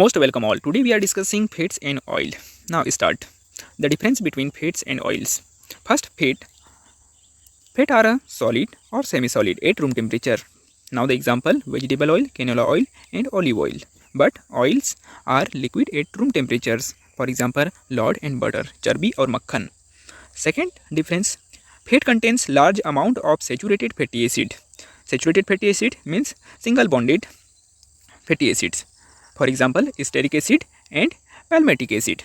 Most welcome all. Today we are discussing fats and oil. Now start. The difference between fats and oils. First, fat are a solid or semi-solid at room temperature. Now the example: vegetable oil, canola oil, and olive oil. But oils are liquid at room temperatures. For example, lard and butter, charbi or makhan. Second difference: fat contains large amount of saturated fatty acid. Saturated fatty acid means single bonded fatty acids. For example, stearic acid and palmitic acid.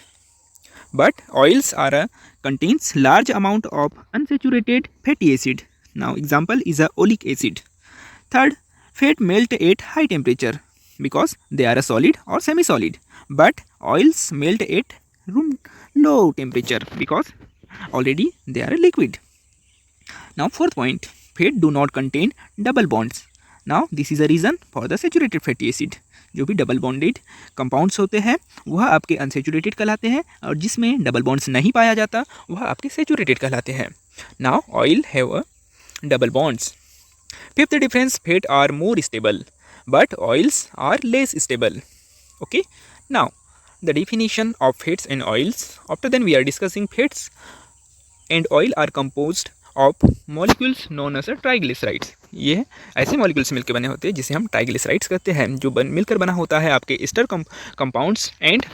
But oils are contains large amount of unsaturated fatty acid. Now example is a oleic acid. Third, fat melt at high temperature because they are a solid or semi-solid. But oils melt at room low temperature because already they are a liquid. Now fourth point, fat do not contain double bonds. Now this is a reason for the saturated fatty acid. जो भी double bonded compounds होते हैं वह आपके unsaturated कहलाते हैं और जिसमें डबल बॉन्ड्स नहीं पाया जाता वह आपके सेचुरेटेड कहलाते हैं. Now oil have a double bonds. Fifth difference, fat are more stable but oils are less stable. Okay, now the definition of fats and oils. After then we are discussing fats and oil are composed of molecules known as triglycerides. ये ऐसे molecules मिलकर बने होते हैं जिसे हम triglycerides कहते हैं, जो मिलकर बना होता है आपके ester compounds and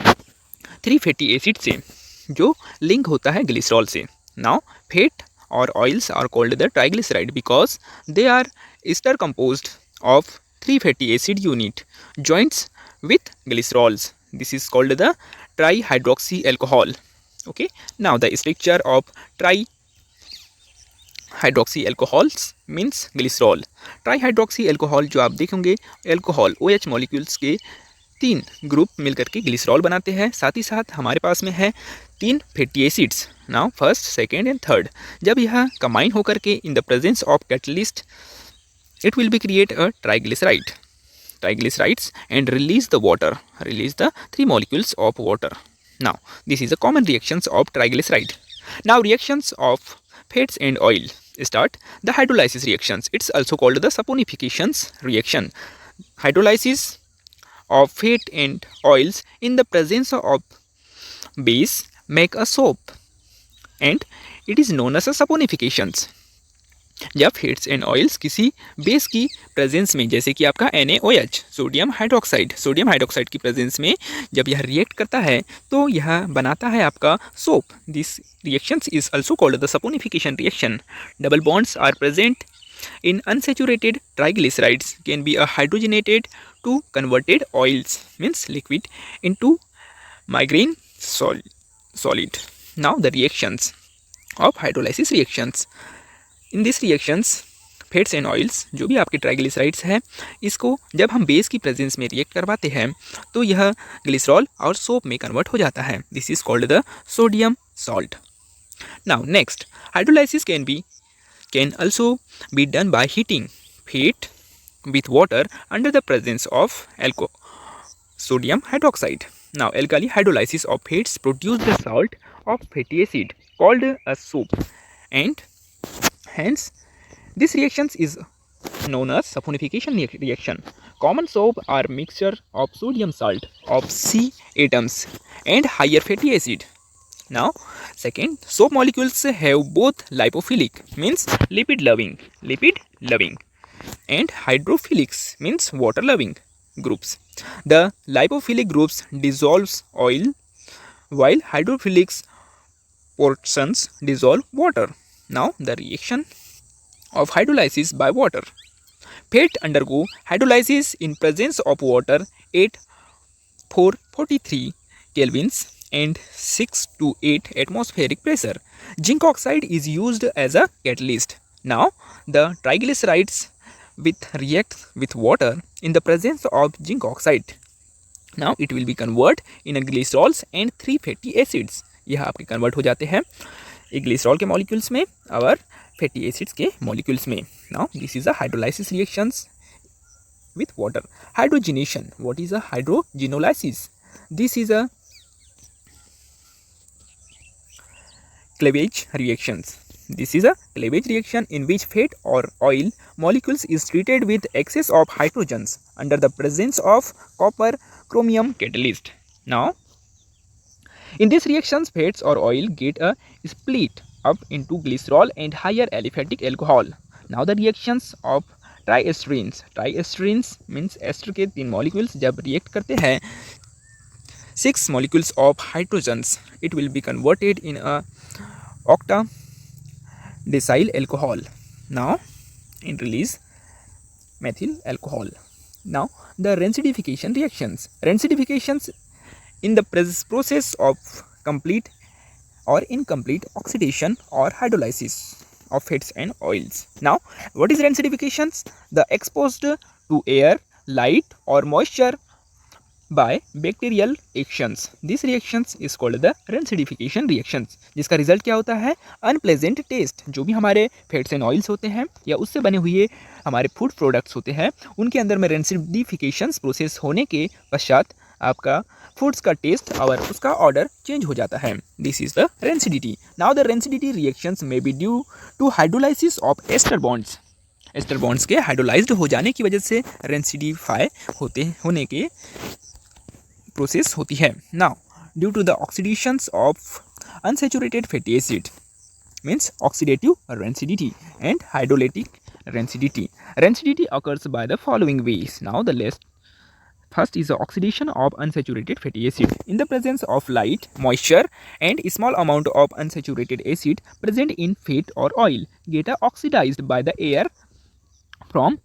3 fatty acid से, जो लिंक होता है ग्लिसरॉल से. नाउ फैट और oils are called the triglyceride because they are ester composed of 3 fatty acid unit joints with glycerols. This is called the trihydroxy alcohol. Okay, now the structure of trihydroxy alcohols means glycerol. Trihydroxy alcohol जो आप देखेंगे alcohol OH molecules के 3 group मिलकर के glycerol बनाते हैं. साथ ही साथ हमारे पास में है 3 fatty acids. Now first, second and third. जब यह कंबाइन होकर के इन the presence of catalyst it will be create a triglyceride. Triglycerides and release the water, release the 3 molecules of water. Now this is a common reactions of triglyceride. Now reactions of fats and oil start. The hydrolysis reactions, it's also called the saponifications reaction. Hydrolysis of fat and oils in the presence of base make a soap and it is known as a saponifications. जब fats and oils किसी base की presence में, जैसे कि आपका NaOH sodium hydroxide की presence में जब यह रिएक्ट करता है तो यह बनाता है आपका soap. This reactions is also called the saponification reaction. Double bonds are present in unsaturated triglycerides can be hydrogenated to converted oils means liquid into migraine solid. Now the reactions of hydrolysis reactions. In this reactions fats and oils जो भी आपके triglycerides हैं इसको जब हम base की presence में react करवाते हैं तो यह ग्लिसरॉल और सोप में कन्वर्ट हो जाता है. This is called the sodium salt. Now next, hydrolysis can also be done by heating fat with water under the presence of sodium hydroxide. Now alkali hydrolysis of fats produce the salt of fatty acid called a soap and hence this reaction is known as saponification reaction. Common soap are mixture of sodium salt of C atoms and higher fatty acid. Now second, soap molecules have both lipophilic means lipid loving and hydrophilic means water loving groups. The lipophilic groups dissolves oil while hydrophilic portions dissolve water. Now the reaction of hydrolysis by water. Fat undergo hydrolysis in presence of water at 443 kelvins and 6 to 8 atmospheric pressure. Zinc oxide is used as a catalyst. Now the triglycerides react with water in the presence of zinc oxide. Now it will be convert in a glycerols and 3 fatty acids. यह आपके convert हो जाते हैं एक glycerol के molecules में और fatty acids के मॉलिक्यूल्स में. Now this is a hydrolysis reactions with water. Hydrogenation, what is a hydrogenolysis? This is a cleavage reactions. This is a cleavage reaction in which fat or oil molecules is treated with excess of hydrogens under the presence of copper chromium catalyst. Now, in these reactions, fats or oil get a split up into glycerol and higher aliphatic alcohol. Now the reactions of triesterins means ester के 3 molecules जब react करते हैं 6 molecules of hydrogens, it will be converted in a octadecyl alcohol. Now it release methyl alcohol. Now the rancidification reactions. Rancidifications in the process of complete or incomplete oxidation or hydrolysis of fats and oils. Now what is rancidifications? The exposed to air, light or moisture by bacterial actions. This reactions is called the rancidification reactions, जिसका result क्या होता है? Unpleasant taste. जो भी हमारे fats and oils होते हैं या उससे बने हुए हमारे फूड प्रोडक्ट्स होते हैं उनके अंदर में रेंसिडिफिकेशन प्रोसेस होने के पश्चात आपका फूड्स का टेस्ट और उसका ऑर्डर चेंज हो जाता है. This is the rancidity. Now the rancidity reactions may be due to hydrolysis of ester bonds. Ester bonds के हाइड्रोलाइज्ड हो जाने की वजह से रेंसिडिफाई होने के प्रोसेस होती है. Now due to the oxidations of unsaturated fatty acid means oxidative rancidity and hydrolytic rancidity. Rancidity occurs by the following ways. Now the list first is the oxidation of unsaturated fatty acid in the presence of light, moisture and a small amount of unsaturated acid present in fat or oil get oxidized by the air from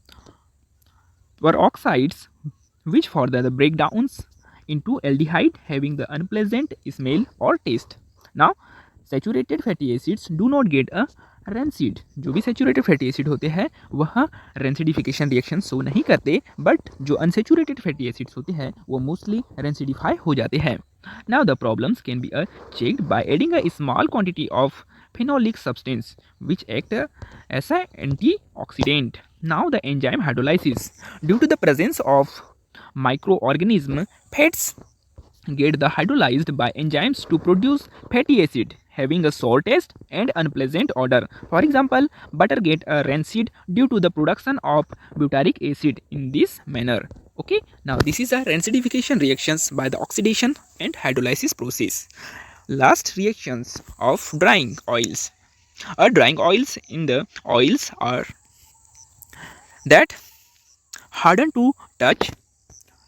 peroxides which further the breakdowns into aldehyde having the unpleasant smell or taste. Now saturated fatty acids do not get a rancid. जो भी saturated fatty acid होते हैं वह rancidification reaction show नहीं करते, but जो unsaturated fatty acids होते हैं वो मोस्टली रेंसिडिफाई हो जाते हैं. Now the problems can be checked by adding a small quantity of phenolic substance which act as an antioxidant. Now the enzyme hydrolysis. Due to the presence of microorganism, fats get the hydrolyzed by enzymes to produce fatty acid having a sour taste and unpleasant odor. For example, butter get a rancid due to the production of butyric acid in this manner. Okay, now this is a rancidification reactions by the oxidation and hydrolysis process. Last reactions of drying oils. Drying oils in the oils are that harden to touch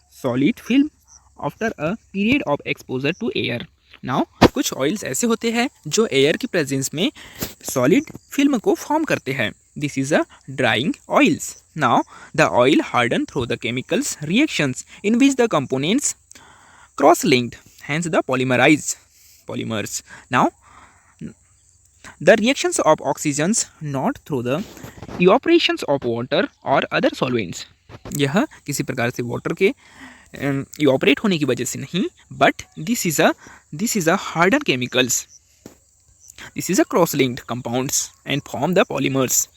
solid film after a period of exposure to air. Now कुछ oils ऐसे होते हैं जो air की presence में solid film को form करते हैं. This is a drawing oils. Now the oil harden through the chemicals reactions in which the components cross linked, hence the polymers. Now the reactions of oxygens not through the evaporations of water or other solvents. यह किसी प्रकार से water के evaporate होने की वजह से नहीं, but this is a harden chemicals. This is a cross linked compounds and form the polymers.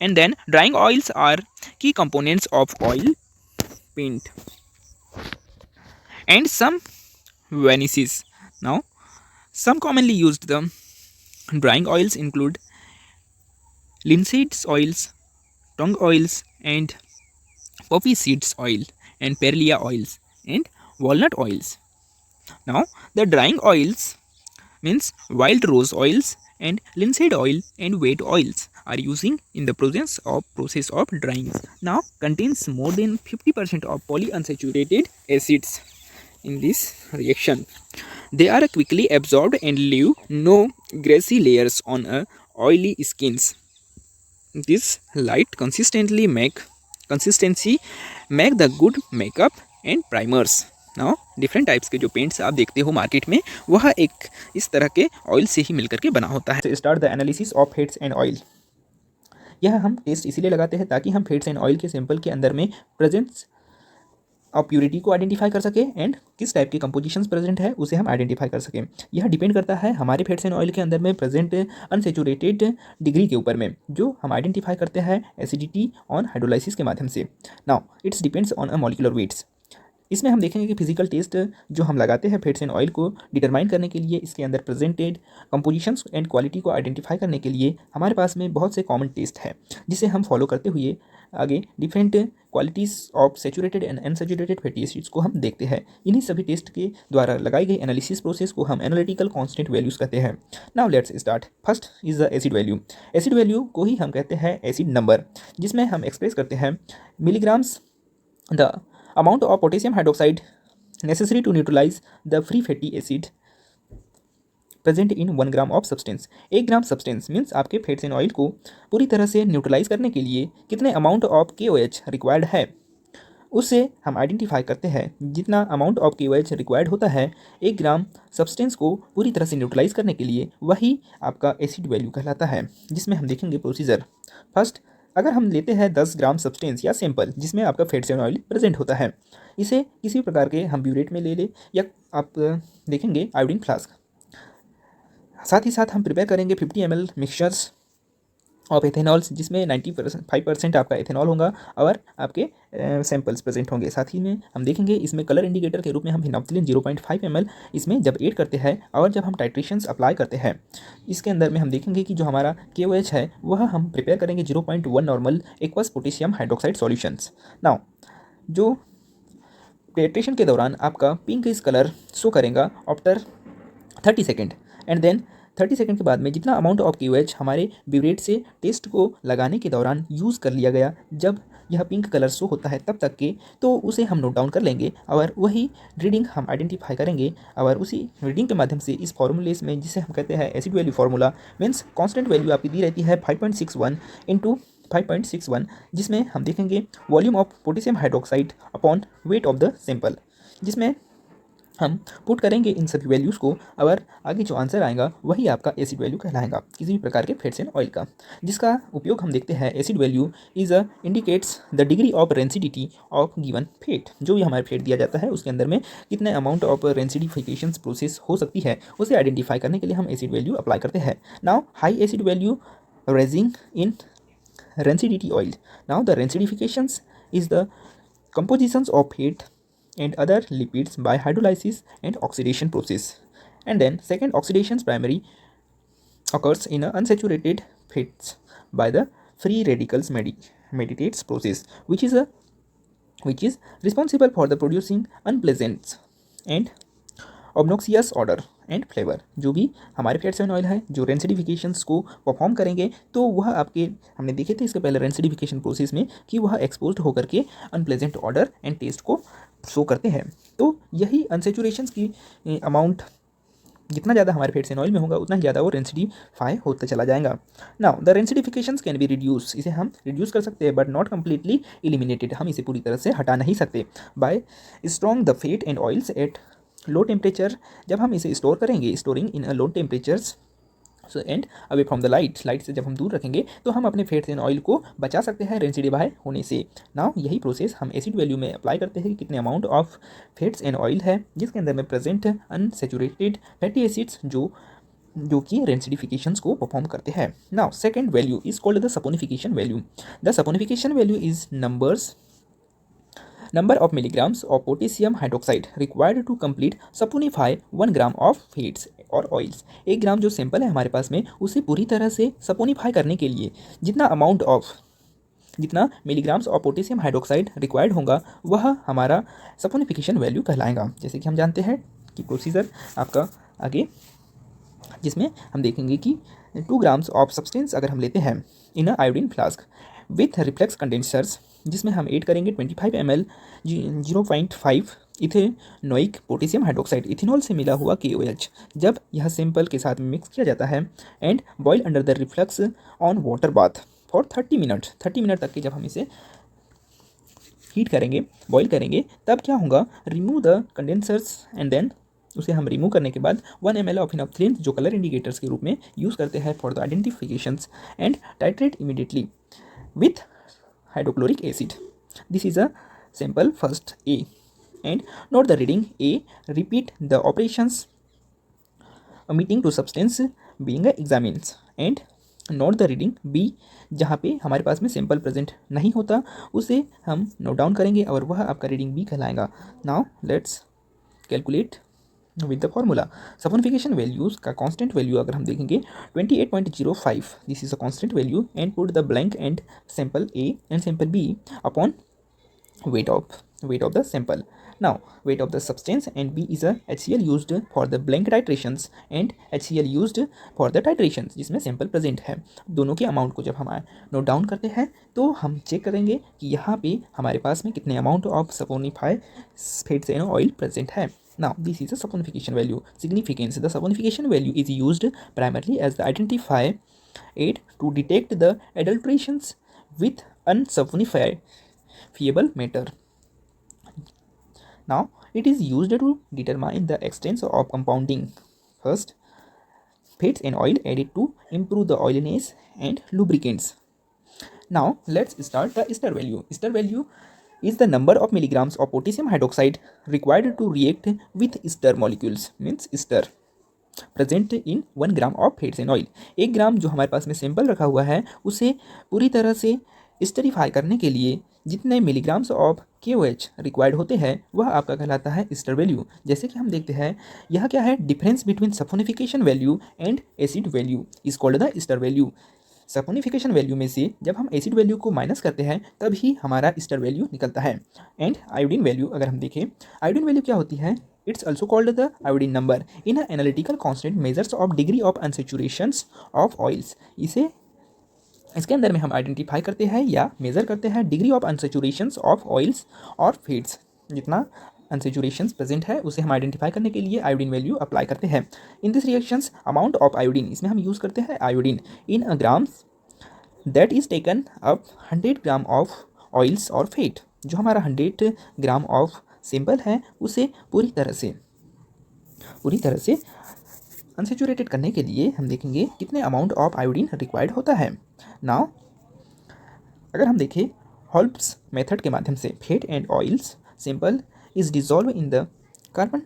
And then drying oils are key components of oil paint and some varnices. Now some commonly used the drying oils include linseed oils, tongue oils and poppy seeds oil and perilla oils and walnut oils. Now the drying oils means wild rose oils and linseed oil and wheat oils are using in the process of drying. Now contains more than 50% of polyunsaturated acids in this reaction. They are quickly absorbed and leave no greasy layers on a oily skins. This light consistency make the good makeup and primers. Now different types के जो paints आप देखते हो market में वह एक इस तरह के ऑयल से ही मिलकर के बना होता है. Start the analysis of fats and oil. यह हम टेस्ट इसीलिए लगाते हैं ताकि हम फैट्स एंड ऑयल के सैंपल के अंदर में प्रेजेंस ऑफ प्योरिटी को आइडेंटिफाई कर सके एंड किस टाइप की कंपोजिशंस प्रेजेंट है उसे हम आइडेंटिफाई कर सकें. यह डिपेंड करता है हमारे फैट्स एंड ऑयल के अंदर में प्रेजेंट अनसेचुरेटेड डिग्री के ऊपर में, जो हम आइडेंटिफाई करते हैं एसिडिटी ऑन हाइड्रोलाइसिस के माध्यम से. Now it's depends on a molecular weights. इसमें हम देखेंगे कि फिजिकल टेस्ट जो हम लगाते हैं फैट्स एंड ऑयल को डिटरमाइन करने के लिए, इसके अंदर प्रेजेंटेड कंपोजिशंस एंड क्वालिटी को आइडेंटिफाई करने के लिए हमारे पास में बहुत से कॉमन टेस्ट है, जिसे हम फॉलो करते हुए आगे different qualities of saturated and unsaturated fatty acids को हम देखते हैं। इन्हीं सभी टेस्ट के द्वारा लगाई गई एनालिसिस प्रोसेस को हम एनालिटिकल कांस्टेंट वैल्यूज़ कहते हैं। Now let's start. First is the acid value. Acid value को ही हम कहते हैं एसिड नंबर, जिसमें हम एक्सप्रेस करते हैं milligrams the amount of potassium hydroxide necessary to neutralize the free fatty acid present in 1 gram of substance. 1 gram substance means आपके fats and oil को पूरी तरह से न्यूट्रलाइज करने के लिए कितने अमाउंट ऑफ KOH रिक्वायर्ड है, उससे हम आइडेंटिफाई करते हैं। जितना अमाउंट ऑफ KOH रिक्वायर्ड होता है 1 ग्राम सब्सटेंस को पूरी तरह से न्यूट्रलाइज करने के लिए, वही आपका एसिड वैल्यू कहलाता है। जिसमें हम देखेंगे प्रोसीजर। फर्स्ट, अगर हम लेते हैं 10 ग्राम सब्सटेंस या सैंपल जिसमें आपका फैट्स एंड ऑयल प्रेजेंट होता है, इसे किसी भी प्रकार के हम ब्यूरेट में ले या आप देखेंगे आयोडीन फ्लास्क। साथ ही साथ हम प्रिपेयर करेंगे 50 ml मिक्सचर्स ऑफ एथेनॉल्स, जिसमें 95% आपका एथेनॉल होगा और आपके सैंपल्स प्रेजेंट होंगे। साथ ही में हम देखेंगे इसमें कलर इंडिकेटर के रूप में हम फिनोप्सिलिन 0.5 ml इसमें जब ऐड करते हैं और जब हम टाइट्रेशंस अप्लाई करते हैं, इसके अंदर में हम देखेंगे कि जो हमारा KOH है वह हम प्रिपेयर करेंगे 0.1 normal aqueous potassium hydroxide solutions. Now जो टाइट्रेशन के दौरान आपका पिंक इस कलर शो करेगा after 30 second, and then 30 second के बाद में जितना अमाउंट ऑफ KOH हमारे ब्यूरेट से टेस्ट को लगाने के दौरान यूज़ कर लिया गया, जब यह पिंक कलर शो होता है तब तक के, तो उसे हम नोट डाउन कर लेंगे और वही रीडिंग हम आइडेंटिफाई करेंगे और उसी रीडिंग के माध्यम से इस फॉर्मूले में, जिसे हम कहते हैं acid value formula, means constant value आपकी दी रहती है 5.61 इंटू 5.61, जिसमें हम देखेंगे volume of potassium hydroxide upon weight of the sample, जिसमें हम पुट करेंगे इन सभी वैल्यूज़ को और आगे जो आंसर आएगा वही आपका एसिड वैल्यू कहलाएगा किसी भी प्रकार के फैट्स एंड ऑयल का, जिसका उपयोग हम देखते हैं। Acid value is indicates the degree of rancidity of given fat. जो भी हमारे फैट दिया जाता है उसके अंदर में कितने अमाउंट ऑफ रेंसिडिफिकेशन प्रोसेस हो सकती है, उसे आइडेंटिफाई करने के लिए हम एसिड वैल्यू अप्लाई करते हैं। Now high acid value raising in rancidity oil. Now the rancidifications is the compositions of fat and other lipids by hydrolysis and oxidation process. And then second, oxidation primary occurs in unsaturated fats by the free radicals mediates process, which is responsible for the producing unpleasant and obnoxious order and flavour. जो भी हमारे fats and oil है जो रेंसिडिफिकेशंस को perform करेंगे, तो वह आपके हमने देखे थे इसके पहले रेंसिडिफिकेशन प्रोसेस में कि वह एक्सपोज्ड होकर के अनप्लेजेंट ऑर्डर एंड टेस्ट को शो करते हैं। तो यही अनसेचुरेशन की अमाउंट जितना ज़्यादा हमारे फैट्स एंड ऑयल में होगा उतना ही ज़्यादा वो रेंसिडिफाई होता चला जाएगा। Now the rancidifications can be reduce. इसे हम रिड्यूस कर सकते हैं बट नॉट कम्प्लीटली एलिमिनेटेड। हम इसे पूरी तरह से हटा नहीं सकते bye strong the fat and oils at low temperature. जब हम इसे स्टोर करेंगे, storing in a low temperatures so and away from the light से जब हम दूर रखेंगे तो हम अपने फैट्स एंड ऑयल को बचा सकते हैं रेंसिडिफाई होने से। नाउ यही प्रोसेस हम एसिड वैल्यू में अप्लाई करते हैं कि कितने amount of fats and oil है जिसके अंदर में प्रेजेंट अनसेचुरेटेड फैटी एसिड्स जो कि रेंसिडिफिकेशंस को परफॉर्म करते हैं। Now second value is called the saponification value. The saponification value is number of milligrams of potassium hydroxide required to complete saponify 1 gram of fats और ऑयल्स। 1 ग्राम जो sample है हमारे पास में उसे पूरी तरह से सपोनिफाई करने के लिए जितना milligrams of potassium hydroxide required होगा वह हमारा सपोनिफिकेशन वैल्यू कहलाएगा। जैसे कि हम जानते हैं कि प्रोसीजर आपका आगे, जिसमें हम देखेंगे कि 2 ग्राम्स ऑफ सब्सटेंस अगर हम लेते हैं in a iodine flask with reflex condensers, जिसमें हम ऐड करेंगे 25 ml 0.5 ethanoic potassium hydroxide ethanol से मिला हुआ KOH। जब यह सैंपल के साथ मिक्स किया जाता है and boil under the reflex on water bath for 30 minute तक के जब हम इसे हीट करेंगे, बॉयल करेंगे, तब क्या होगा, remove the condensers and then उसे हम रिमूव करने के बाद 1 ml ऑफ फिनोप्सिलिन जो कलर इंडिकेटर्स के रूप में यूज़ करते हैं for the identifications and titrate immediately with hydrochloric acid. This is a sample first A and note the reading A. Repeat the operations omitting to substance being examined and note the reading B, जहाँ पे हमारे पास में sample present नहीं होता उसे हम note down करेंगे और वह आपका रीडिंग बी कहलाएगा। Now let's calculate with the formula. Saponification values का कांस्टेंट वैल्यू अगर हम देखेंगे 28.05, this is a constant value and put the blank and sample A and sample B upon weight of the sample. Now weight of the substance and B is a HCl used for the blank titrations and HCl used for the titrations जिसमें sample present है। दोनों के amount को जब हम note down करते हैं तो हम चेक करेंगे कि यहाँ पे हमारे पास में कितने amount of saponify fats and oil present है। Now this is a saponification value. Significance: the saponification value is used primarily as the identifier aid to detect the adulterations with unsaponifiable matter. Now it is used to determine the extent of compounding. First, fats and oil added to improve the oiliness and lubricants. Now let's start the ester value. Ester value is the number of milligrams of potassium hydroxide required to react with ester molecules, means ester present in 1 gram of fats and oil. 1 ग्राम जो हमारे पास में sample रखा हुआ है उसे पूरी तरह से स्टरीफाई करने के लिए जितने मिलीग्राम्स ऑफ KOH रिक्वायर्ड होते हैं वह आपका कहलाता है ईस्टर वैल्यू। जैसे कि हम देखते हैं यह क्या है, difference between saponification value and acid value is called the Easter value. Saponification value में से जब हम एसिड वैल्यू को माइनस करते हैं तभी हमारा ईस्टर वैल्यू निकलता है। एंड आयोडीन वैल्यू अगर हम देखें, आयोडीन वैल्यू क्या होती है, it's also called the iodine number in analytical constant measures of degree of unsaturations of oils. इसे इसके अंदर में हम आइडेंटिफाई करते हैं या मेजर करते हैं degree of unsaturations of oils और फैट्स। जितना अनसेचुरेशंस प्रेजेंट है उसे हम आइडेंटिफाई करने के लिए आयोडीन वैल्यू अप्लाई करते हैं। In this reactions amount of iodine, इसमें हम यूज़ करते हैं iodine in a grams that is taken up 100 gram of oils और फैट। जो हमारा 100 ग्राम ऑफ सैंपल है उसे पूरी तरह से अनसेचुरेटेड करने के लिए हम देखेंगे कितने अमाउंट ऑफ आयोडीन रिक्वायर्ड होता है। नाउ अगर हम देखें होल्ब्स मेथड के माध्यम से fat and oils sample is dissolve in the carbon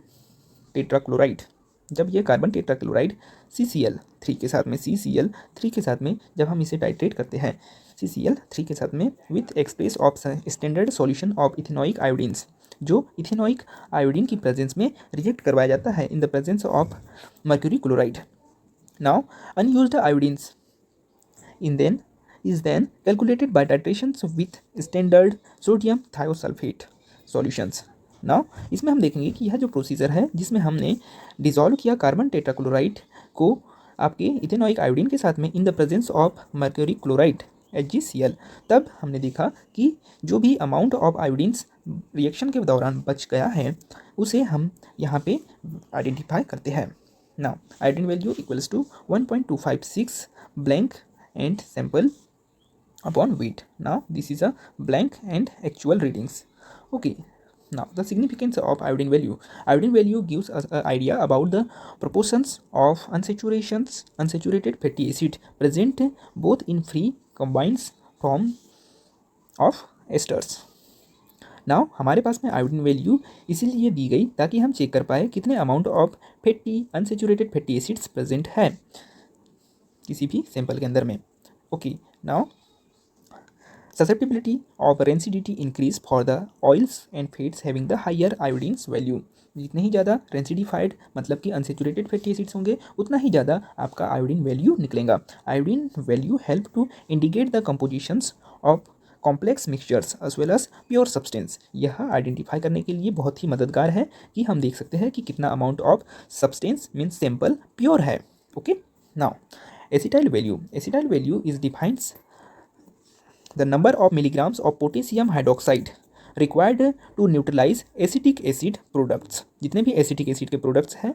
tetrachloride. जब ये कार्बन टेट्राक्लोराइड CCl3 के साथ में CCl3 के साथ में जब हम इसे टाइट्रेट करते हैं CCl3 के साथ में with express of standard solution of ethanoic आयोडीन्स, जो इथेनोइक आयोडीन की प्रेजेंस में रिएक्ट करवाया जाता है इन the presence of mercury chloride. Now unused आयोडीन्स is then calculated by titrations with standard sodium thiosulfate solutions. Now इसमें हम देखेंगे कि यह जो प्रोसीजर है जिसमें हमने डिजॉल्व किया कार्बन टेट्राक्लोराइड को आपके इथेनोइक आयोडीन के साथ में इन the presence of mercury chloride HgCl, तब हमने देखा कि जो भी अमाउंट ऑफ आयोडीन्स रिएक्शन के दौरान बच गया है उसे हम यहाँ पे आइडेंटिफाई करते हैं। Now iodine value equals to 1.256 blank and sample upon weight. Now this is a blank and actual readings. Okay, now the significance of iodine value. Iodine value gives us an idea about the proportions of unsaturated fatty acid present both in free combines form of esters. Now हमारे पास में iodine value इसीलिए दी गई ताकि हम check कर पाए कितने amount of fatty unsaturated fatty acids present है किसी भी सैंपल के अंदर में। Okay, now susceptibility of rancidity increase for the oils and fats having the higher iodine value. जितने ही ज़्यादा रेंसिडिफाइड मतलब कि अनसेचुरेटेड फैटी एसिड्स होंगे उतना ही ज़्यादा आपका आयोडीन वैल्यू निकलेगा। Iodine value help to indicate the compositions of complex mixtures as well as pure substance. यह आइडेंटिफाई करने के लिए बहुत ही मददगार है कि हम देख सकते हैं कि कितना amount of substance means sample pure है। Okay, now acetyl value is defines the number of milligrams of potassium hydroxide required to neutralize acetic acid products। जितने भी एसिटिक एसिड के प्रोडक्ट्स हैं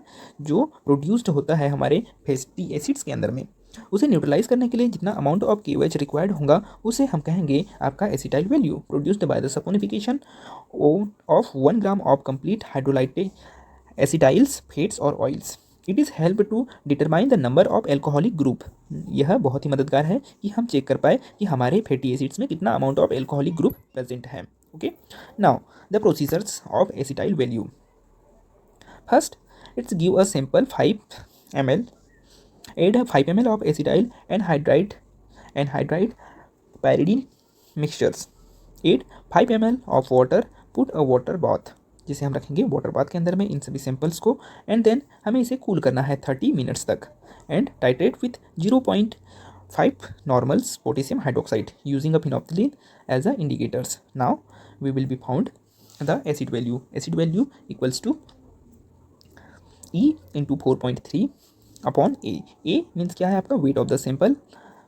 जो प्रोड्यूस्ड होता है हमारे फैटी एसिड्स के अंदर में, उसे न्यूट्रलाइज करने के लिए जितना अमाउंट ऑफ KOH रिक्वायर्ड होगा उसे हम कहेंगे आपका acetyl value produced by the saponification of 1 gram of complete hydrolysed acetyls fats और oils. It is help to determine the number of alcoholic group. यह बहुत ही मददगार है कि हम चेक कर पाए कि हमारे फैटी एसिड्स में कितना amount of alcoholic group present है। Okay, now the procedures of acetyl value. First, it's give a sample 5 ml Add 5 ml of acetyl anhydride pyridine mixtures. Add 5 ml of water. Put a water bath, जिसे हम रखेंगे water bath के अंदर में इन सभी samples को, and then हमें इसे कूल करना है 30 मिनट्स तक, and titrate with 0.5 normals potassium hydroxide using a phenolphthalein as a indicators. Now we will be found the acid value. Acid value equals to E into 4.3 upon A. A means क्या है आपका weight of the sample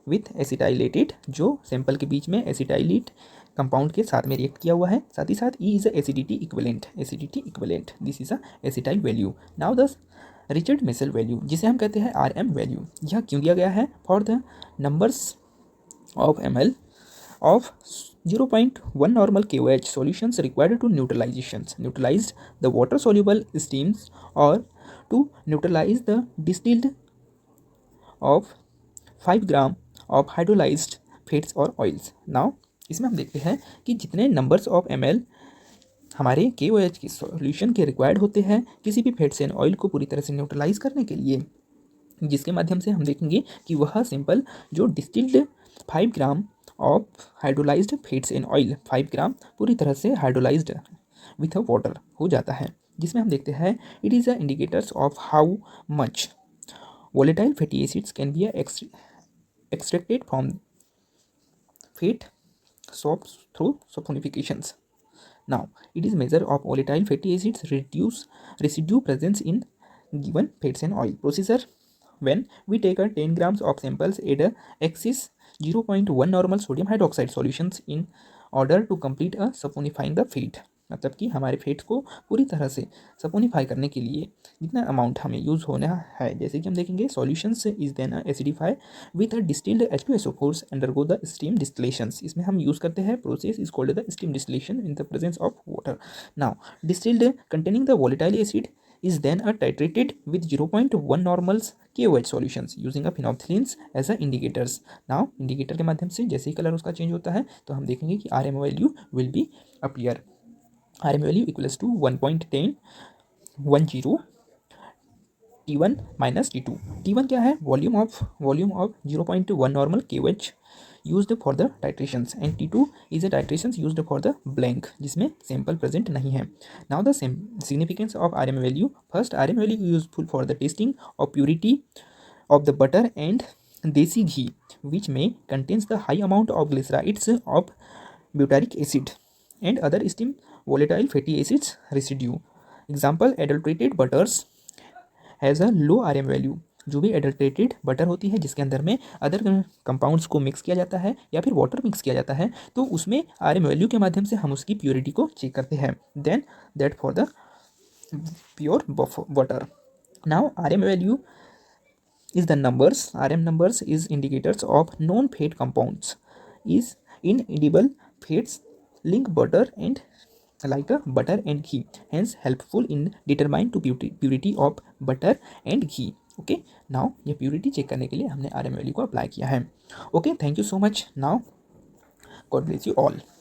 with acetylated, जो sample के बीच में एसिटाइलेट compound के साथ में रिएक्ट किया हुआ है. साथ ही साथ E is a acidity equivalent, this is a acetyl value. Now the Richard Mitchell value, जिसे हम कहते हैं आर एम वैल्यू, यह क्यों दिया गया है? For the numbers of M L of 0.1 normal KOH solutions required to neutralize the water soluble steams or to neutralize the distilled of 5 gram of hydrolyzed fats और oils. Now इसमें हम देखते हैं कि जितने नंबर्स ऑफ ml हमारे KOH की solution के रिक्वायर्ड होते हैं किसी भी फैट्स एंड ऑयल को पूरी तरह से न्यूट्रलाइज करने के लिए, जिसके माध्यम से हम देखेंगे कि वह सिंपल जो distilled 5 gram of hydrolysed fats and oil 5 ग्राम पूरी तरह से हाइड्रोलाइज्ड विथ अ वाटर हो जाता है, जिसमें हम देखते हैं it is a indicators of how much volatile fatty acids can be extracted from fat sops through saponifications. Now, it is measure of volatile fatty acids residue presence in given fats and oil. Procedure: when we take a 10 grams of samples, add a excess 0.1 normal sodium hydroxide solutions in order to complete a saponifying the fat. मतलब कि हमारे fates को पूरी तरह से सपोनीफाई करने के लिए जितना अमाउंट हमें यूज़ होना है, जैसे कि हम देखेंगे solutions is then acidify with a distilled H2SO4 undergo the steam distillations. इसमें हम यूज़ करते हैं process is called the steam distillation in the presence of water. Now distilled containing the volatile acid is then titrated with 0.1 normals KOH solutions using a phenolphthaleins as a indicators. Now indicator के माध्यम से जैसे ही colour उसका change होता है तो हम देखेंगे कि RM value will be appear. RM value equals to 1.10 T1 minus T2. T1 क्या है? Volume of 0.1 normal KOH used for the titrations, and T2 is a titrations used for the blank, जिसमें sample present नहीं है. Now the significance of RM value. First, RM value useful for the testing of purity of the butter and desi ghee which may contains the high amount of glycerides of butyric acid and other steam volatile fatty acids residue. Example, adulterated butters has a low RM value. जो भी adulterated butter होती है जिसके अंदर में other compounds को mix किया जाता है या फिर वाटर मिक्स किया जाता है, तो उसमें RM वैल्यू के माध्यम से हम उसकी प्योरिटी को चेक करते हैं. Then that for the pure butter. Now RM value is the numbers. RM numbers is indicators of non-fat compounds is in edible fats link butter and like a butter and ghee, hence helpful in determine to purity of butter and ghee. Okay, now ये purity check करने के लिए हमने RM value को apply किया है. Okay, thank you so much. Now God bless you all.